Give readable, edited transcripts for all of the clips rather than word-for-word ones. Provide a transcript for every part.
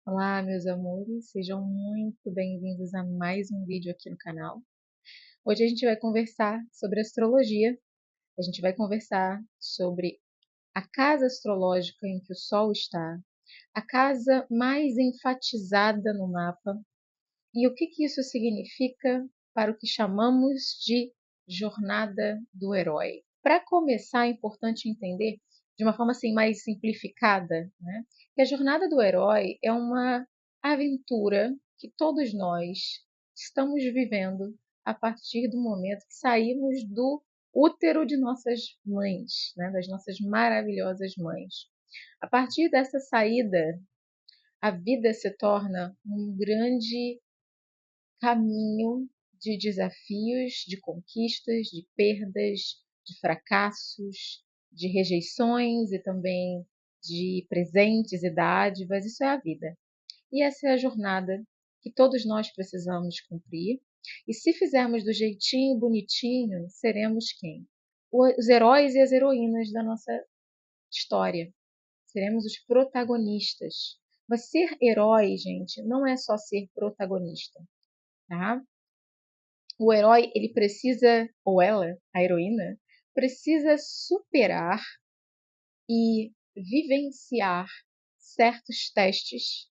Olá, meus amores, sejam muito bem-vindos a mais um vídeo aqui no canal. Hoje a gente vai conversar sobre astrologia, a gente vai conversar sobre a casa astrológica em que o Sol está, a casa mais enfatizada no mapa e o que isso significa para o que chamamos de jornada do herói. Para começar, é importante entender de uma forma assim mais simplificada, né, que a jornada do herói é uma aventura que todos nós estamos vivendo a partir do momento que saímos do útero de nossas mães, né, das nossas maravilhosas mães. A partir dessa saída, a vida se torna um grande caminho de desafios, de conquistas, de perdas, de fracassos, de rejeições e também de presentes e dádivas. Isso é a vida. E essa é a jornada que todos nós precisamos cumprir. E se fizermos do jeitinho bonitinho, seremos quem? Os heróis e as heroínas da nossa história. Seremos os protagonistas. Mas ser herói, gente, não é só ser protagonista, tá? O herói, ele precisa, ou ela, a heroína, precisa superar e vivenciar certos testes,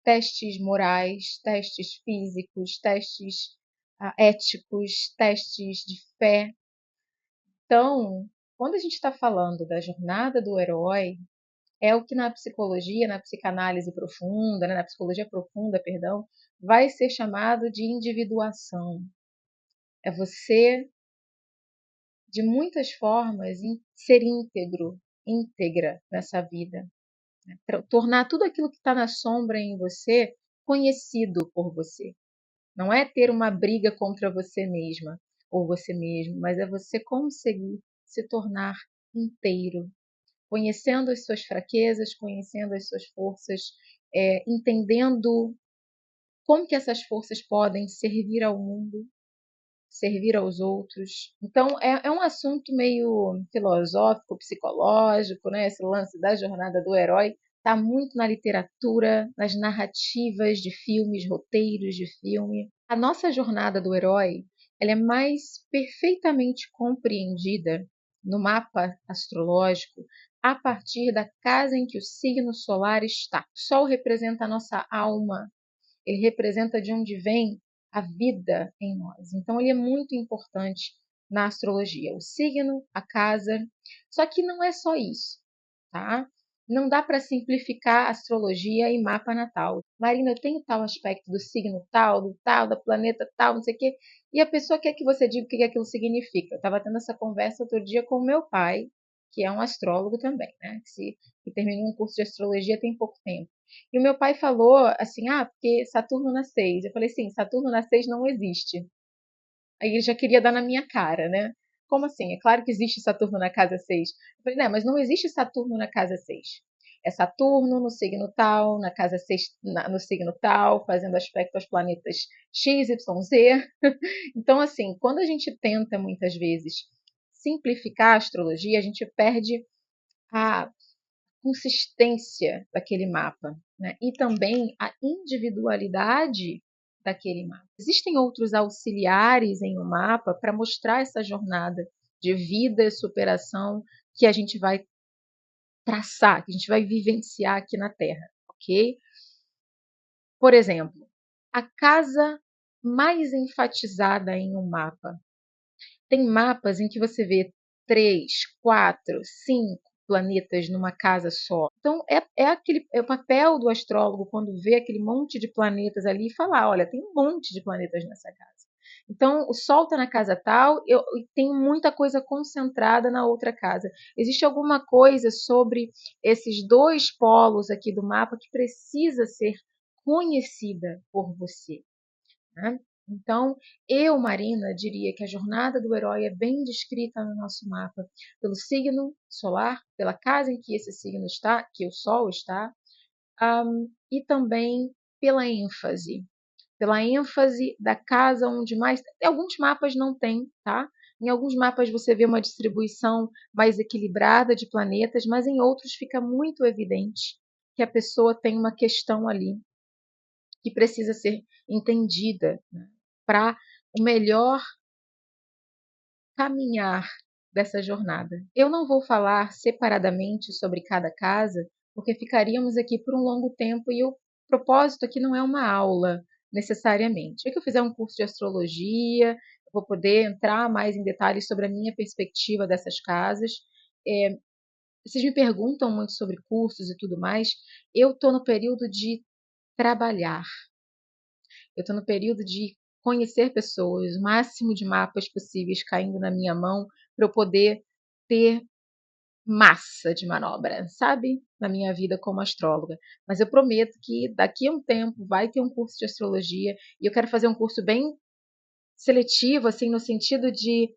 testes morais, testes físicos, testes éticos, testes de fé. Então, quando a gente está falando da jornada do herói, é o que na psicologia, na psicanálise profunda, né, na psicologia profunda, perdão, vai ser chamado de individuação. É você de muitas formas, ser íntegro, íntegra nessa vida. Né? Tornar tudo aquilo que está na sombra em você conhecido por você. Não é ter uma briga contra você mesma ou você mesmo, mas é você conseguir se tornar inteiro, conhecendo as suas fraquezas, conhecendo as suas forças, entendendo como que essas forças podem servir ao mundo, servir aos outros. Então, é um assunto meio filosófico, psicológico, né? Esse lance da jornada do herói está muito na literatura, nas narrativas de filmes, roteiros de filme. A nossa jornada do herói, ela é mais perfeitamente compreendida no mapa astrológico a partir da casa em que o signo solar está. O Sol representa a nossa alma, ele representa de onde vem a vida em nós. Então, ele é muito importante na astrologia. O signo, a casa. Só que não é só isso, tá? Não dá para simplificar astrologia e mapa natal. Marina, eu tenho tal aspecto do signo tal, do tal, da planeta tal, não sei o quê. E a pessoa quer que você diga o que aquilo significa. Eu estava tendo essa conversa outro dia com o meu pai, que é um astrólogo também, né? Que terminou um curso de astrologia tem pouco tempo. E o meu pai falou assim: ah, porque Saturno na 6. Eu falei: sim, Saturno na 6 não existe. Aí ele já queria dar na minha cara, né? Como assim? É claro que existe Saturno na casa 6. Eu falei: não, mas não existe Saturno na casa 6. É Saturno no signo tal, na casa 6, no signo tal, fazendo aspecto aos planetas X, Y, Z. Então, assim, quando a gente tenta muitas vezes simplificar a astrologia, a gente perde a consistência daquele mapa, né? E também a individualidade daquele mapa. Existem outros auxiliares em um mapa para mostrar essa jornada de vida e superação que a gente vai traçar, que a gente vai vivenciar aqui na Terra, ok? Por exemplo, a casa mais enfatizada em um mapa. Tem mapas em que você vê 3, 4, 5 planetas numa casa só. Então, é o papel do astrólogo quando vê aquele monte de planetas ali e falar: olha, tem um monte de planetas nessa casa. Então, o Sol está na casa tal e tem muita coisa concentrada na outra casa. Existe alguma coisa sobre esses dois polos aqui do mapa que precisa ser conhecida por você, né? Então, eu, Marina, diria que a jornada do herói é bem descrita no nosso mapa, pelo signo solar, pela casa em que esse signo está, que o Sol está, e também pela ênfase da casa onde mais. Alguns mapas não tem, tá? Em alguns mapas você vê uma distribuição mais equilibrada de planetas, mas em outros fica muito evidente que a pessoa tem uma questão ali que precisa ser entendida, né, para o melhor caminhar dessa jornada. Eu não vou falar separadamente sobre cada casa, porque ficaríamos aqui por um longo tempo e o propósito aqui não é uma aula necessariamente. É que eu fizer um curso de astrologia, eu vou poder entrar mais em detalhes sobre a minha perspectiva dessas casas. É, vocês me perguntam muito sobre cursos e tudo mais. Eu estou no período de trabalhar. Eu estou no período de conhecer pessoas, o máximo de mapas possíveis caindo na minha mão para eu poder ter massa de manobra, sabe? Na minha vida como astróloga. Mas eu prometo que daqui a um tempo vai ter um curso de astrologia e eu quero fazer um curso bem seletivo, assim, no sentido de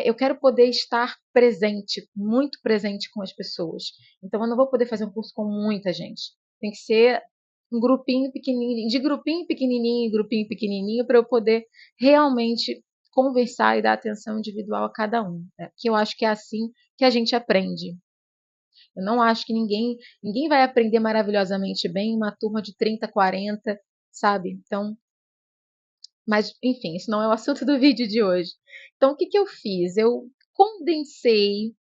eu quero poder estar presente, muito presente com as pessoas. Então eu não vou poder fazer um curso com muita gente. Tem que ser um grupinho pequenininho, de grupinho pequenininho, para eu poder realmente conversar e dar atenção individual a cada um, né? Que eu acho que é assim que a gente aprende. Eu não acho que ninguém vai aprender maravilhosamente bem em uma turma de 30, 40, sabe? Então, mas, enfim, isso não é o assunto do vídeo de hoje. Então, o que eu fiz? Eu condensei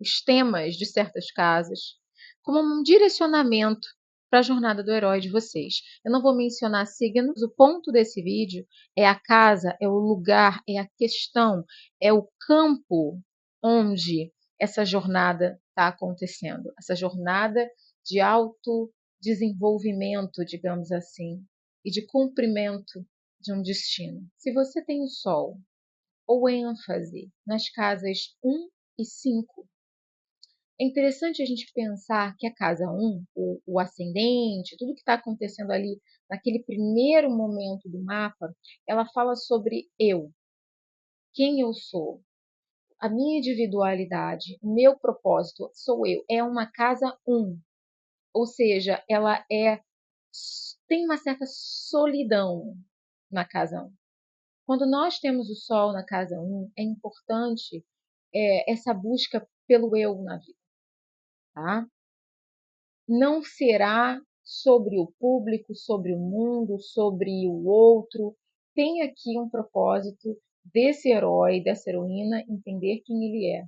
os temas de certas casas como um direcionamento para a jornada do herói de vocês. Eu não vou mencionar signos, o ponto desse vídeo é a casa, é o lugar, é a questão, é o campo onde essa jornada está acontecendo. Essa jornada de autodesenvolvimento, digamos assim, e de cumprimento de um destino. Se você tem o Sol ou ênfase nas casas 1 e 5, é interessante a gente pensar que a casa 1, o ascendente, tudo que está acontecendo ali naquele primeiro momento do mapa, ela fala sobre eu, quem eu sou, a minha individualidade, o meu propósito, sou eu. É uma casa 1, ou seja, ela tem uma certa solidão na casa 1. Quando nós temos o Sol na casa 1, é importante essa busca pelo eu na vida, tá? Não será sobre o público, sobre o mundo, sobre o outro. Tem aqui um propósito desse herói, dessa heroína, entender quem ele é.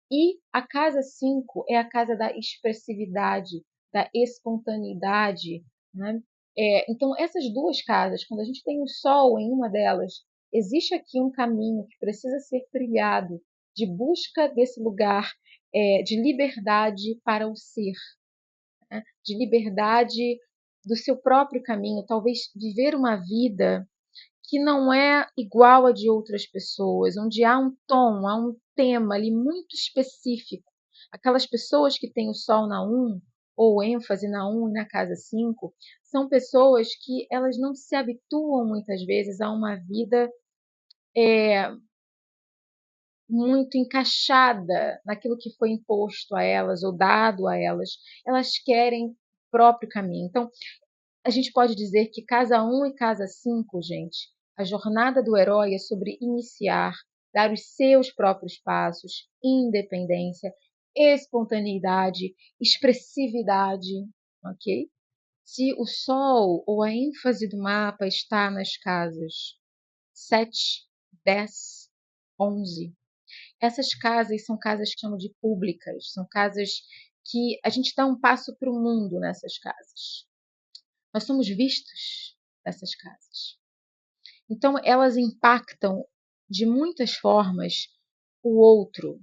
E a casa 5 é a casa da expressividade, da espontaneidade, né? Então, essas duas casas, quando a gente tem o Sol em uma delas, existe aqui um caminho que precisa ser trilhado de busca desse lugar de liberdade para o ser, né? De liberdade do seu próprio caminho, talvez viver uma vida que não é igual a de outras pessoas, onde há um tom, há um tema ali muito específico. Aquelas pessoas que têm o Sol na 1, ou ênfase na 1 e na casa 5, são pessoas que elas não se habituam muitas vezes a uma vida muito encaixada naquilo que foi imposto a elas ou dado a elas. Elas querem o próprio caminho. Então, a gente pode dizer que casa 1 e casa 5, gente, a jornada do herói é sobre iniciar, dar os seus próprios passos, independência, espontaneidade, expressividade, ok? Se o Sol ou a ênfase do mapa está nas casas 7, 10, 11, essas casas são casas que chamam de públicas, são casas que a gente dá um passo para o mundo nessas casas. Nós somos vistos nessas casas. Então, elas impactam de muitas formas o outro,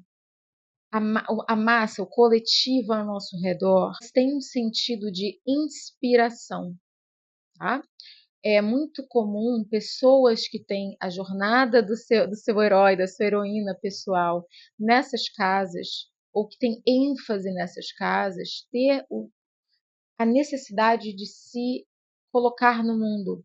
a massa, o coletivo ao nosso redor. Tem um sentido de inspiração, tá? É muito comum pessoas que têm a jornada do seu herói, da sua heroína pessoal nessas casas, ou que têm ênfase nessas casas, ter a necessidade de se colocar no mundo,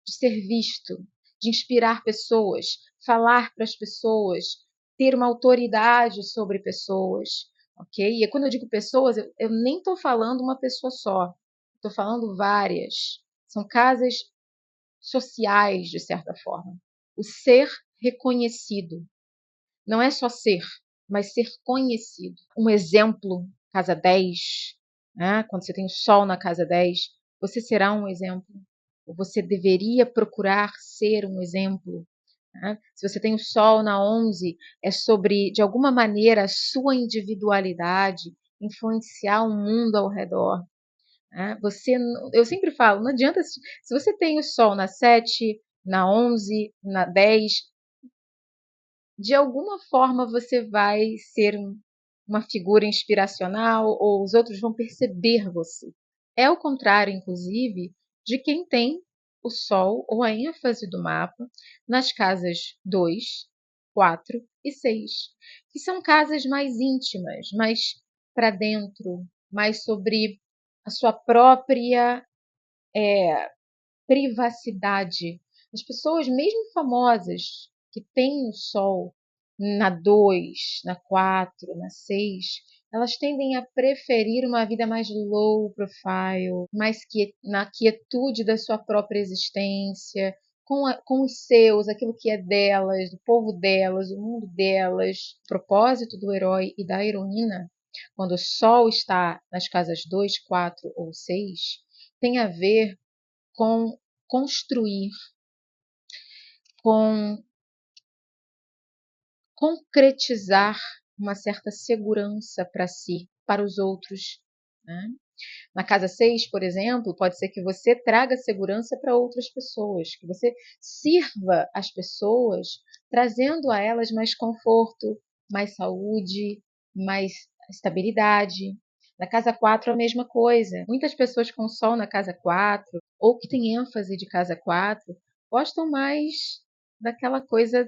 de ser visto, de inspirar pessoas, falar para as pessoas, ter uma autoridade sobre pessoas, ok? E quando eu digo pessoas, eu nem estou falando uma pessoa só, estou falando várias. São casas sociais, de certa forma. O ser reconhecido. Não é só ser, mas ser conhecido. Um exemplo, casa 10, né? Quando você tem o Sol na casa 10, você será um exemplo. Ou você deveria procurar ser um exemplo, né? Se você tem o Sol na 11, é sobre, de alguma maneira, a sua individualidade influenciar o mundo ao redor, né? Eu sempre falo, não adianta, se você tem o Sol na 7, na 11, na 10, de alguma forma você vai ser uma figura inspiracional ou os outros vão perceber você. É o contrário, inclusive, de quem tem o Sol ou a ênfase do mapa nas casas 2, 4 e 6, que são casas mais íntimas, mais para dentro, mais sobre a sua própria privacidade. As pessoas, mesmo famosas, que têm o Sol na 2, na 4, na 6, elas tendem a preferir uma vida mais low profile, mais na quietude da sua própria existência, com os seus, aquilo que é delas, do povo delas, o mundo delas. O propósito do herói e da heroína, quando o Sol está nas casas 2, 4 ou 6, tem a ver com construir, com concretizar uma certa segurança para si, para os outros, né? Na casa 6, por exemplo, pode ser que você traga segurança para outras pessoas, que você sirva as pessoas, trazendo a elas mais conforto, mais saúde, mais estabilidade. Na casa 4, a mesma coisa. Muitas pessoas com Sol na casa 4, ou que têm ênfase de casa 4, gostam mais daquela coisa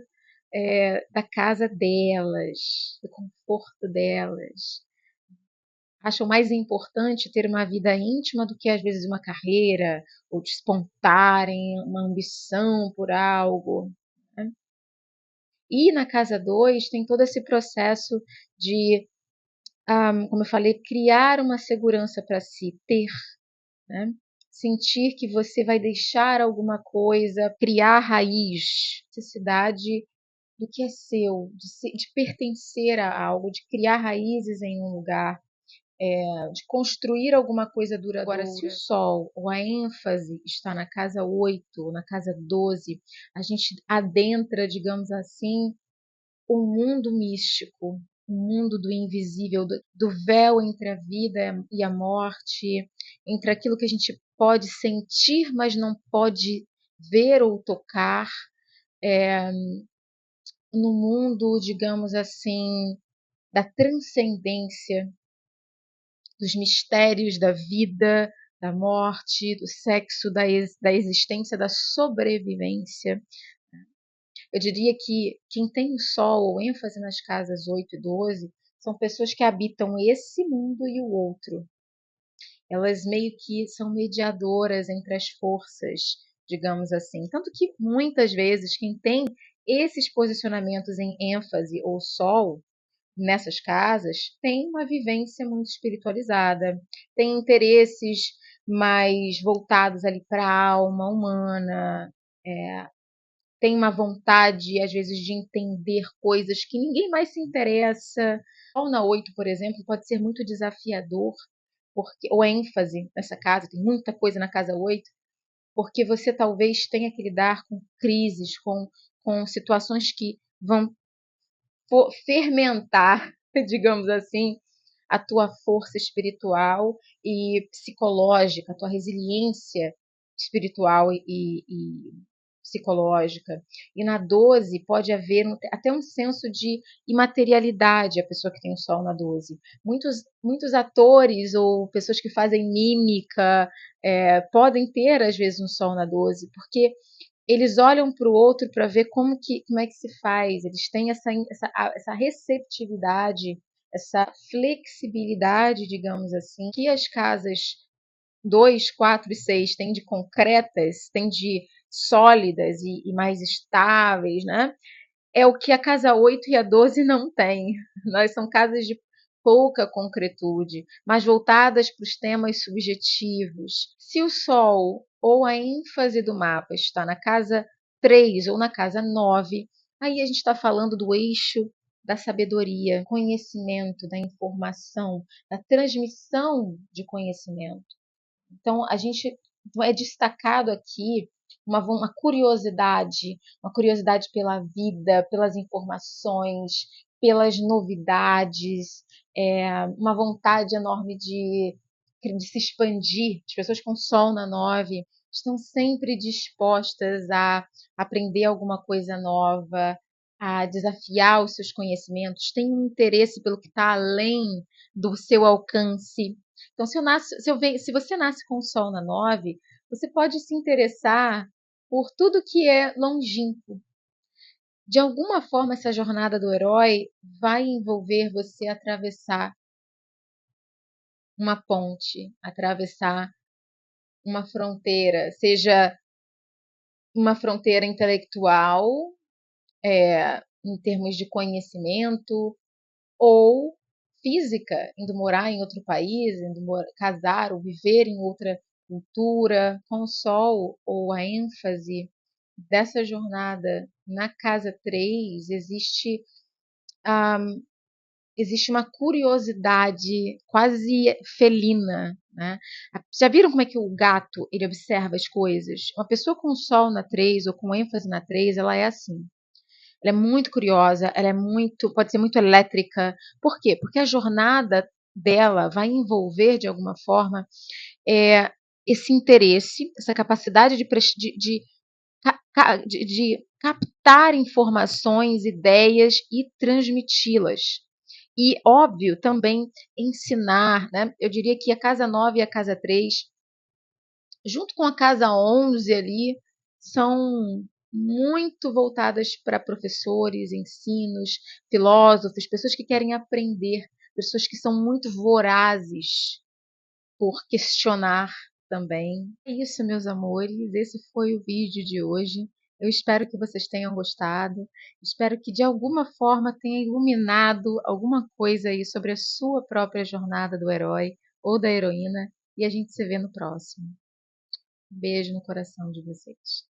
da casa delas, do conforto delas. Acham mais importante ter uma vida íntima do que às vezes uma carreira, ou despontarem uma ambição por algo, né? E na casa 2 tem todo esse processo de, como eu falei, criar uma segurança para si, ter, né? Sentir que você vai deixar alguma coisa, criar raiz, necessidade do que é seu, de pertencer a algo, de criar raízes em um lugar, de construir alguma coisa duradoura. Agora, se o Sol ou a ênfase está na casa 8, na casa 12, a gente adentra, digamos assim, o mundo místico, o mundo do invisível, do véu entre a vida e a morte, entre aquilo que a gente pode sentir, mas não pode ver ou tocar, no mundo, digamos assim, da transcendência, dos mistérios da vida, da morte, do sexo, da existência, da sobrevivência. Eu diria que quem tem o Sol ou ênfase nas casas 8 e 12 são pessoas que habitam esse mundo e o outro. Elas meio que são mediadoras entre as forças, digamos assim. Tanto que muitas vezes quem tem esses posicionamentos em ênfase ou Sol nessas casas tem uma vivência muito espiritualizada, tem interesses mais voltados ali para a alma humana, tem uma vontade, às vezes, de entender coisas que ninguém mais se interessa. Sol na 8, por exemplo, pode ser muito desafiador, porque, ou ênfase nessa casa, tem muita coisa na casa 8, porque você talvez tenha que lidar com crises, com situações que vão fermentar, digamos assim, a tua força espiritual e psicológica, a tua resiliência espiritual e psicológica. E na 12 pode haver até um senso de imaterialidade, a pessoa que tem o Sol na 12. Muitos atores ou pessoas que fazem mímica podem ter, às vezes, um Sol na 12, porque eles olham para o outro para ver como é que se faz, eles têm essa receptividade, essa flexibilidade, digamos assim, que as casas 2, 4 e 6 têm de concretas, têm de sólidas e mais estáveis, né? É o que a casa 8 e a 12 não têm. Nós são casas de pouca concretude, mas voltadas para os temas subjetivos. Se o Sol ou a ênfase do mapa está na casa 3 ou na casa 9, aí a gente está falando do eixo da sabedoria, conhecimento, da informação, da transmissão de conhecimento. Então, a gente é destacado aqui uma curiosidade pela vida, pelas informações, pelas novidades, uma vontade enorme de se expandir. As pessoas com Sol na 9 estão sempre dispostas a aprender alguma coisa nova, a desafiar os seus conhecimentos, têm um interesse pelo que está além do seu alcance. Então, se você nasce com o Sol na 9, você pode se interessar por tudo que é longínquo. De alguma forma, essa jornada do herói vai envolver você atravessar uma ponte, atravessar uma fronteira, seja uma fronteira intelectual, em termos de conhecimento, ou física, indo morar em outro país, casar ou viver em outra cultura, com o Sol ou a ênfase dessa jornada na casa 3, existe uma curiosidade quase felina, né? Já viram como é que o gato ele observa as coisas? Uma pessoa com Sol na 3 ou com ênfase na 3, ela é assim. Ela é muito curiosa, pode ser muito elétrica. Por quê? Porque a jornada dela vai envolver, de alguma forma, esse interesse, essa capacidade de captar informações, ideias e transmiti-las. E, óbvio, também ensinar, né? Eu diria que a casa 9 e a casa 3, junto com a casa 11 ali, são muito voltadas para professores, ensinos, filósofos, pessoas que querem aprender, pessoas que são muito vorazes por questionar também. É isso, meus amores, esse foi o vídeo de hoje. Eu espero que vocês tenham gostado, espero que de alguma forma tenha iluminado alguma coisa aí sobre a sua própria jornada do herói ou da heroína, e a gente se vê no próximo. Beijo no coração de vocês.